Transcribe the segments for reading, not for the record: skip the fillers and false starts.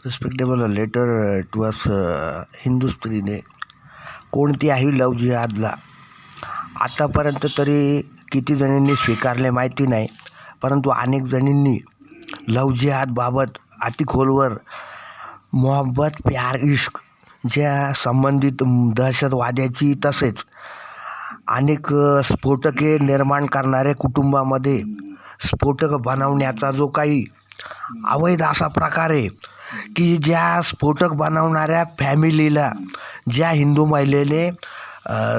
Respectable letter to us Hindu स्त्रीने कोणत्याही लव जिहादला आतापर्यंत तरी किती जणींनी स्वीकारले माहिती नाही, परंतु अनेक जणींनी लव जिहादबाबत अति खोलवर मोहब्बत प्यार इश्क ज्या संबंधित दहशतवाद्याची तसेच अनेक स्फोटके निर्माण करणाऱ्या कुटुंबामध्ये स्फोटक बनवण्याचा जो काही अवैध असा प्रकार आहे की ज्या स्फोटक बनवणाऱ्या फॅमिलीला ज्या हिंदू महिलेने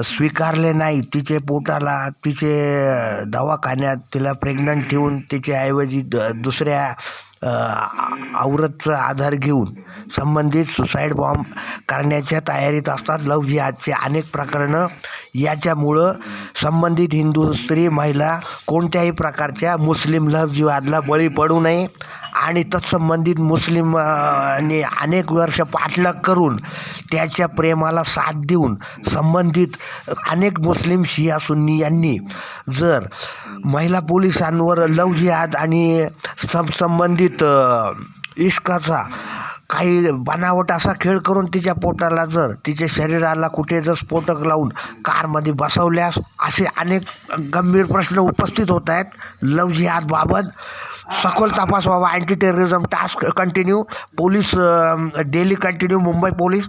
स्वीकारले नाही, तिचे पोटाला तिचे दवाखान्यात तिला प्रेग्नंट ठेवून तिच्याऐवजी दुसऱ्या औरतचा आधार घेऊन संबंधित सुसाईड बॉम्ब करण्याच्या तयारीत असतात. लव जिहादचे अनेक प्रकरणं याच्यामुळं संबंधित हिंदू स्त्री महिला कोणत्याही प्रकारच्या मुस्लिम लव जिहादला बळी पडू नये आणि तत्संबंधित मुस्लिमांनी अनेक वर्ष पाठलाग करून त्याच्या प्रेमाला साथ देऊन संबंधित अनेक मुस्लिम शिया सुन्नी यांनी जर महिला पोलिसांवर लव जिहाद आणि संबंधित इश्काचा काही बनावट असा खेळ करून तिच्या पोटाला जर तिच्या शरीराला कुठे जर स्फोटक लावून कारमध्ये बसवल्यास असे अनेक गंभीर प्रश्न उपस्थित होत आहेत. लव जिहादबाबत सखोल तपास व्हावा. Anti terrorism task continue, police daily continue, Mumbai police.